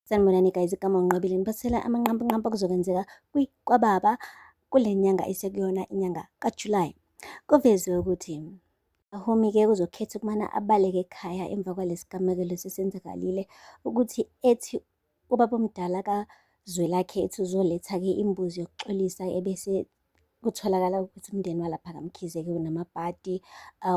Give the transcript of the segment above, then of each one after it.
Sanibonani guys, igama unqobile ngiphathela amanqampanqampa kuzokwenzeka kwababa kule nyanga esekuyona inyanga kaJulayi. Kuveziwe ukuthi Ahumi-ke uzokhetha ukumana abaleke ekhaya emva kwalesi gamekelo sesenzakalile ukuthi ethi ubaba omdala kaZwelakhe ethi uzoletha-ke imbuzi yokuxolisa ebese kutholakala ukuthi umndeni walapha kaMkhize-ke unamabhadi.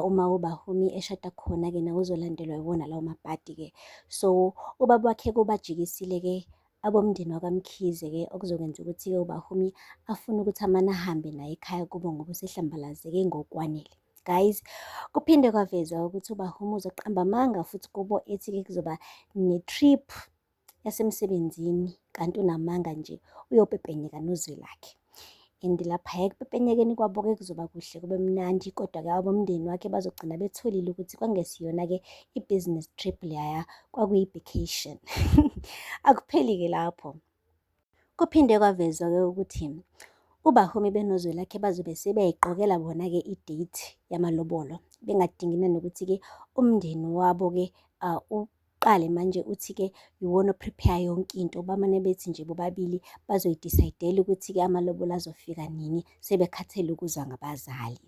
Uma uBahumi eshada khona-ke nawo uzolandelwa iwona lawo mabhadi-ke. So ubaba wakhe kubajikisile-ke abomndeni wakwaMkhize-ke okuzokwenza ukuthi-ke uBahumi afune ukuthi amane ahambe naye ekhaya kubo ngoba usehlambalazeke ngokwanele. Guys, kuphinde kwavezwa ukuthi uBahumi uzoqamba amanga futhi kubo ethi-ke kuzoba ne-trip yasemsebenzini kanti unamanga nje uyopepenyeka noZwelakhe. And lapha ekupepenyekeni kwabo-ke kuzoba kuhle kube mnandi, kodwa-ke abomndeni wakhe bazogcina betholile ukuthi kwangesiyona-ke i-business trip leyaya, kwakuyi-vacation. Akupheli-ke lapho. Kuphinde kwavezwa-ke ukuthi uBahumi benoZwelakhe bazobe sebeyay'qokela bona-ke i-date yamalobolo, bengadingi nanokuthi-ke umndeni wabo-ke uqale manje uthi-ke iwona o-prepare yonke into. Bamane bethi nje bobabili bazoyi-decide-ela ukuthi-ke amalobolo azofika nini, sebekhathele ukuzwa ngabazali.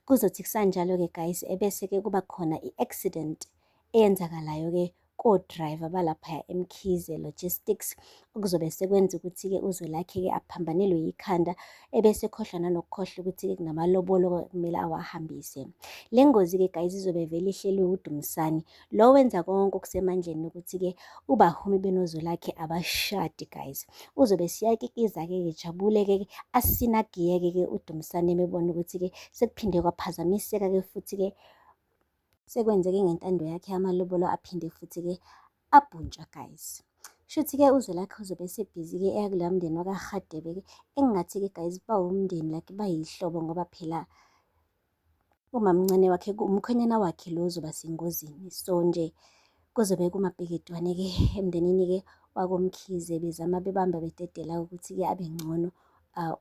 Kuzothi kusanjalo-ke guys, ebese-ke kuba khona i-accident eyenzakalayo-ke ko-driver balaphaya eMkhize Logistics, okuzobe sekwenza ukuthi-ke uZwelakhe-ke aphambanelwe yikhanda ebese ekhohlwa nanokukhohlwa ukuthi-ke kunamalobolo kumele awahambise. Le ngozi-ke guys izobe vele ihlelwe uDumisani, lo wenza konke okusemandleni ukuthi-ke uBahumi benoZwelakhe abashadi guys. Uzobe siyakikiza-ke ejabule-ke asinagiyeke-ke uDumisani emebona ukuthi-ke sekuphinde kwaphazamiseka-ke futhi-ke sekwenzeke ngentando yakhe amalobolo aphinde futhi-ke abhuntsha guys. Shuthi-ke uZwelakhe uzobe esebhizi-ke eya kuloya mndeni wakaRadebe-ke engingathi-ke guys bawumndeni like bayihlobo ngoba phela umamncane wakhe umkhwenyana wakhe lo ozoba sengozini. So nje kuzobe kumabheketwane-ke emndenini-ke wakoMkhize bezama bebamba bededela ukuthi-ke abe ngcono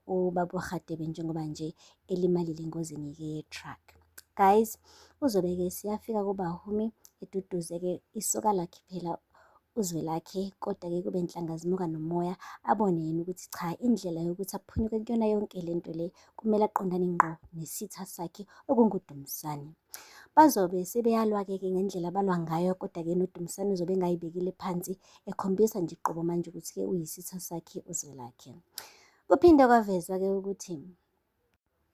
ubaba uRadebe njengoba nje elimalile engozini-ke ye-truck. Guys, uzobe-ke siyafika kuBahumi eduduze-ke isoka lakhe phela uZwelakhe, kodwa-ke kube nhlanga zimuka nomoya abone yena ukuthi cha, indlela yokuthi aphunyuke kuyona yonke lento le kumele aqondane ngqo nesitha sakhe okunguDumisani. Bazobe sebeyalwa-ke ngendlela abalwa ngayo, kodwa-ke noDumisani uzobe engayibekile phansi ekhombisa nje qobo manje ukuthi-ke uyisitha sakhe uZwelakhe. Kuphinde kwavezwa-ke ukuthi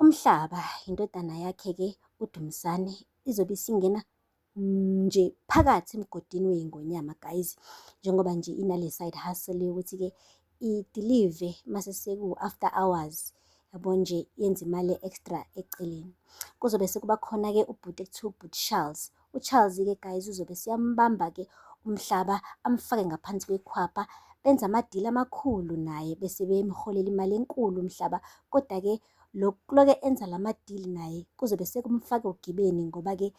uMhlaba indodana yakhe-ke uDumisani izobe isingena nje phakathi emgodini wey'ngonyama guys, njengoba nje inale side hustle yokuthi-ke idilive mase seku-after hours, yabo nje yenza imali extra eceleni. Kuzobe sekuba khona-ke ubhuti ekuthiwa ubhuti Charles. UCharles-ke guys uzobe siyambamba-ke uMhlaba amfake ngaphansi kwekhwapha, benza amadili amakhulu naye bese bemholela imali enkulu uMhlaba, kodwa-ke loke enza lamadili naye kuzobe sekumfaka ogibeni ngoba-ke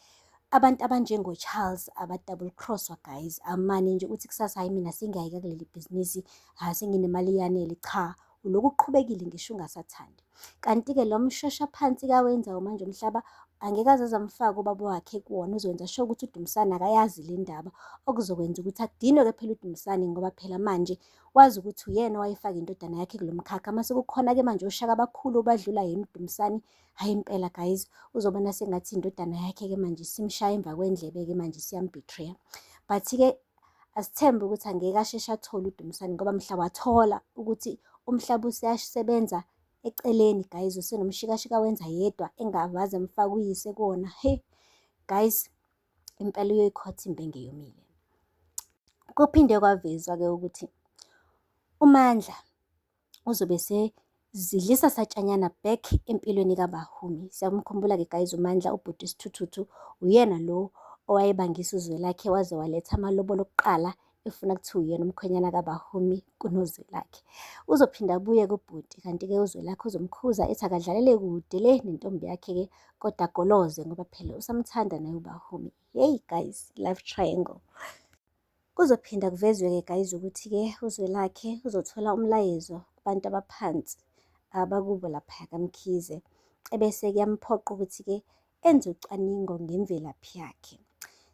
abantu abanjengo-Charles aba-double cross-wa guys. Amane nje uthi kusasa hayi mina sengiyayeka kuleli bhizinisi, senginemali eyanele, cha, uloku uqhubekile ngisho ungasathandi. Kanti-ke lo mshosha phansi kawenzayo manje uMhlaba angeke aze amfake ubaba wakhe kuwona, uzokwenza sure ukuthi uDumisani akayazi le ndaba, okuzokwenza ukuthi akudinwe-ke phela uDumisani ngoba phela manje wazi ukuthi uyena owayefaka indodana yakhe kulo mkhakha. Mase kukhona-ke manje oshaka abakhulu obadlula yena uDumisani, hayi impela guys uzobona sengathi indodana yakhe-ke manje simshaya emva kwendlebe-ke manje siyambhithreya. But-ke asithembe ukuthi angeke asheshe athole uDumisani ngoba mhla wathola ukuthi uMhlaba useyasebenza eceleni guys, usenomshikashika wenza yedwa engavaze amfake uyise kuwona, he guys impela uyoyikhotha imbenge yomile. Kuphinde kwavezwa-ke ukuthi uMandla uzobe sezidlisa satshanyana back empilweni kaBahumi. Siyamkhumbula-ke guys uMandla ubhuti Sithuthuthu uyena lo owayebangisa uZwelakhe waze waletha amalobolo okuqala efuna kuthiwa uyena umkhwenyana kaBahumi kunoZwelakhe. Uzophinda abuye kubhuti, kanti-ke uZwelakhe uzomkhuza ethi akadlalele kude le nentombi yakhe-ke kodwa agoloze ngoba phela usamthanda naye uBahumi. Hey guys, love triangle. Kuzophinda kuvezwe-ke guys ukuthi-ke uZwelakhe uzothola umlayezo kubantu abaphansi abakubo laphaya kaMkhize, ebese kuyamphoqa ukuthi-ke enze ucwaningo ngemvelaphi yakhe.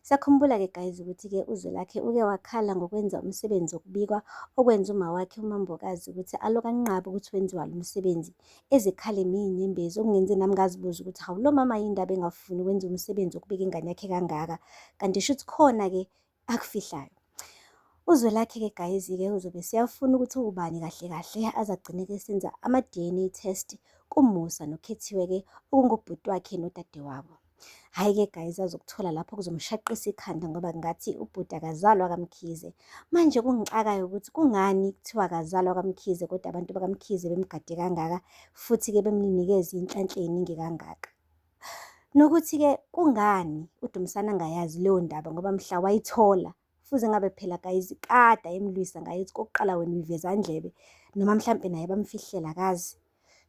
Siyakhumbula-ke guys ukuthi-ke uZwelakhe uke wakhala ngokwenza umsebenzi wokubikwa okwenza uma wakhe uMambokazi ukuthi aloke anqabe ukuthi wenziwa lo msebenzi. Ezikhalemi iy'nyembezi okungenze nami ngazibuza ukuthi hawu lo mama yindaba engafuni wenza umsebenzi wokubika ingane yakhe kangaka, kanti shuthi khona-ke akufihlayo. UZwelakhe-ke guys-ke uzobe siyafuna ukuthi ubani kahle kahle azagcine-ke esenza ama-DNA test kuMusa noKhethiwe-ke okungubhuti wakhe nodadewabo. Hhayi-ke guys, azokuthola lapho kuzomshaqisa ikhanda ngoba ngathi ubhuti akazalwa kaMkhize. Manje kungixakayo ukuthi kungani kuthiwa akazalwa kaMkhize kodwa abantu bakaMkhize bemgade kangaka futhi-ke bemnikeza iy'nhlanhla ey'ningi kangaka. Nokuthi-ke kungani uDumisani angayazi leyo ndaba ngoba mhla wayithola fuze ngabe phela guys kade emlwisa ngayo ethi kokuqala wena uyiveza ndlebe noma mhlampe naye bamfihlela akazi.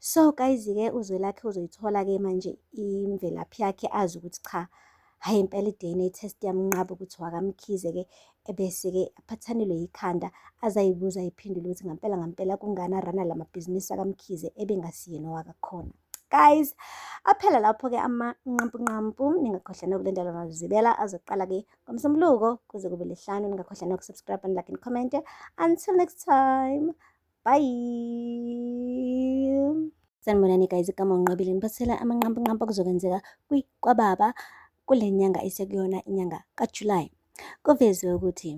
So guys-ke uZwelakhe uzoyithola-ke manje imvelaphi yakhe azi ukuthi cha, hhayi impela i-DNA test yamnqaba ukuthi wakaMkhize-ke ebese-ke aphathanelwe yikhanda azayibuza ayiphendule ukuthi ngampela kungani arana la mabhizinisi akaMkhize ebengasiyena owakakhona. Guys, aphela lapho-ke amanqampunqampu. Ningakhohlwa nokulandela amazibela azoqala-ke ngoMsombuluko kuze kube Lesihlanu. Ningakhohlwa nokusubscribe and like and comment. Until next time, bye. Sanibonani guys, igama unqobile niphathela amanqampunqampu okuzokwenzeka kwababa kule nyanga esekuyona inyanga kaJulayi. Kuveziwe ukuthi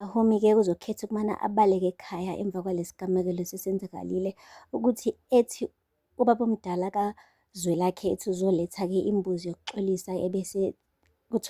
uHumi-ke uzokhetha ukumana abaleke ekhaya emva kwalesi gamekelo sesenzakalile ukuthi ethi ubaba omdala kaZwelakhe ethi uzoletha-ke imbuzi yokuxolisa ebese kuthiwa